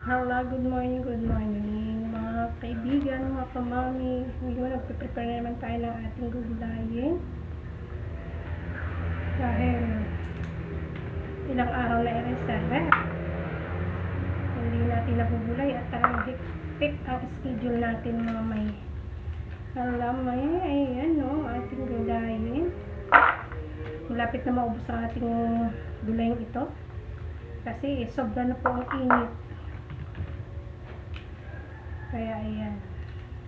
Hello, good morning mga kaibigan, mga kamami. Ngayon, nagpe-prepare na naman tayo ng ating gugulayin. Dahil ilang araw na i-reserve. Hindi natin nabubulay at talagang higpit ang schedule natin mga may. Alam mo, ayan no, ating gulayin. Malapit na maubos ang ating gulayin ito. Kasi sobra na po ang init. Kaya ayan,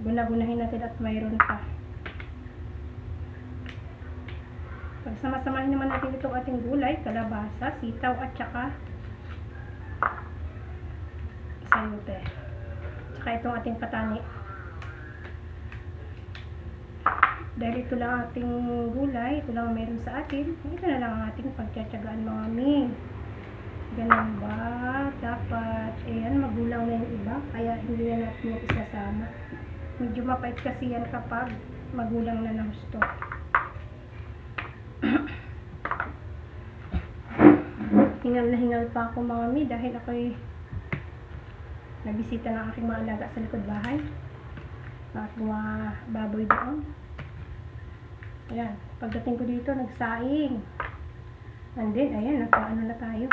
gunagunahin natin at mayroon pa. Pagsama-samahin naman natin itong ating gulay, kalabasa, sitaw at saka sayote. Saka itong ating patani. Dahil ito lang ating gulay, ito lang meron sa atin, ito na lang ang ating pagtsatsagaan mga mi. Ganun ba? Dapat, ayan, magulang na yung iba, kaya hindi na natin yung isasama. Medyo mapait kasi yan kapag magulang na ng gusto. Hingal na hingal pa ako mga mi, dahil ako'y nabisita ng aking mga alaga sa likod bahay. Aking mga baboy doon. Ayan, pagdating ko dito, nagsaing. And then, ayan, nagpaano na tayo.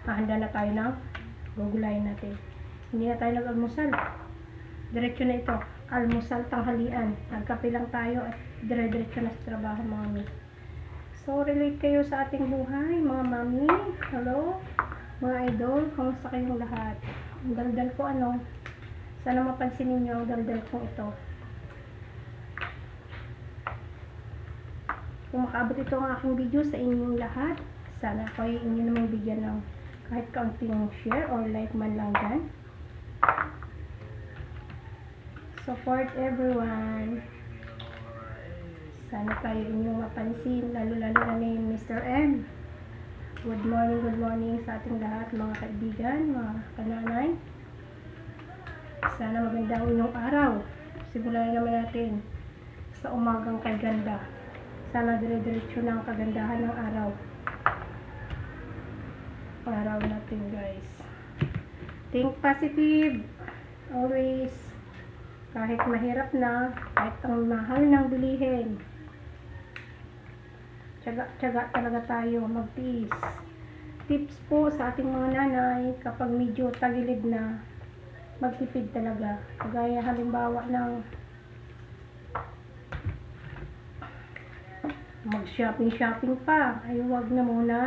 Hahanda na tayo ng gugulayin natin. Hindi na tayo nag-almusal. Diretso na ito. Almusal, tanghalian. Nagkape lang tayo at dire-diretso na sa trabaho mga mami. So, relate kayo sa ating buhay mga mami. Hello? Mga idol, kamusta kayong lahat? Ang daldal ko ano? Sana mapansin ninyo ang daldal ko ito. Kung makaabot ito ang aking video sa inyong lahat, sana kayo inyo namang bigyan ng kahit kaunting share or like man lang dyan. Support everyone. Sana kayo inyong mapansin, lalo-lalo na ni Mr. M. Good morning sa ating lahat mga kaibigan, mga kananay. Sana magandang inyong araw. Simulan naman natin sa umagang kaganda. Sana dire-diretso na ang kagandahan ng araw. Araw natin guys. Think positive. Always. Kahit mahirap na, kahit ang mahal ng bilihin. Tiyaga talaga tayo magtiis. Tips po sa ating mga nanay, kapag medyo tagilid na, magtipid talaga. Kagaya halimbawa ng mag-shopping pa. Ay wag na muna.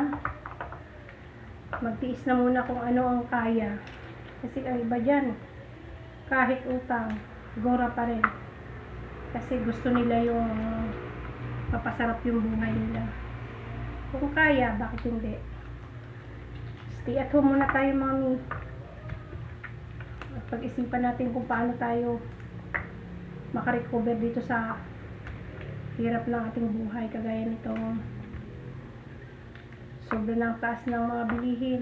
Magtiis na muna kung ano ang kaya. Kasi ang iba dyan, kahit utang, gora pa rin. Kasi gusto nila yung mapasarap yung buhay nila. Kung kaya, bakit hindi? Stay at home muna tayo, mami. At pag-isipan natin kung paano tayo makarecover dito sa hirap ng ating buhay. Kagaya nito, sobrang ng taas ng mga bilihin.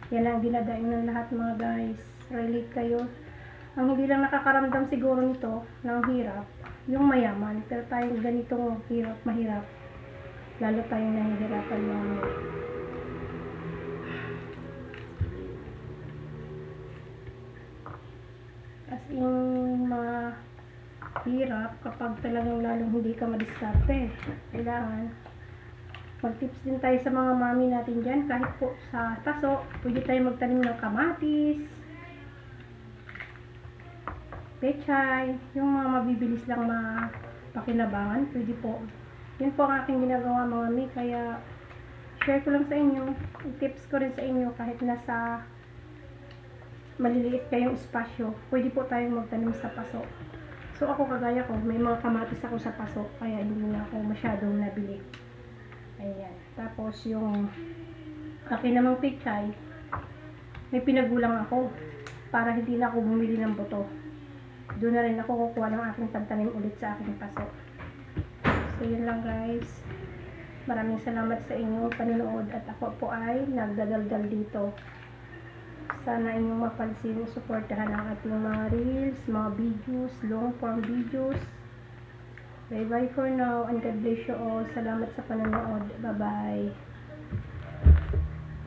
Yan ang dinadaing ng lahat mga guys. Relate kayo. Ang hindi lang nakakaramdam siguro nito ng hirap, yung mayaman. Pero tayong ganitong hirap, mahirap, lalo tayong nahihirapan mga. As in, mga hirap kapag talagang lalong hindi ka madiskarte. Kailangan mag-tips din tayo sa mga mami natin dyan. Kahit po sa taso, pwede tayo magtanim ng kamatis, pechay, yung mga mabibilis lang mapakinabangan, pwede po. Yun po ang aking ginagawa mga mami. Kaya share ko lang sa inyo, tips ko rin sa inyo. Kahit nasa maliliit kayong espasyo, pwede po tayong magtanim sa paso. So ako kagaya ko, may mga kamatis ako sa paso, kaya hindi na ako masyadong nabili. Ayan. Tapos yung akin namang pechay, may pinagulang ako para hindi na ako bumili ng buto. Doon na rin ako kukuha ng aking pagtanim ulit sa aking paso. So yun lang guys. Maraming salamat sa inyong panonood at ako po ay nagdadaldal dito. Sana inyong mapansin, suportahan ang ating mga reels, mga videos, long form videos. Bye bye for now and God bless you all. Salamat sa panonood. Bye bye.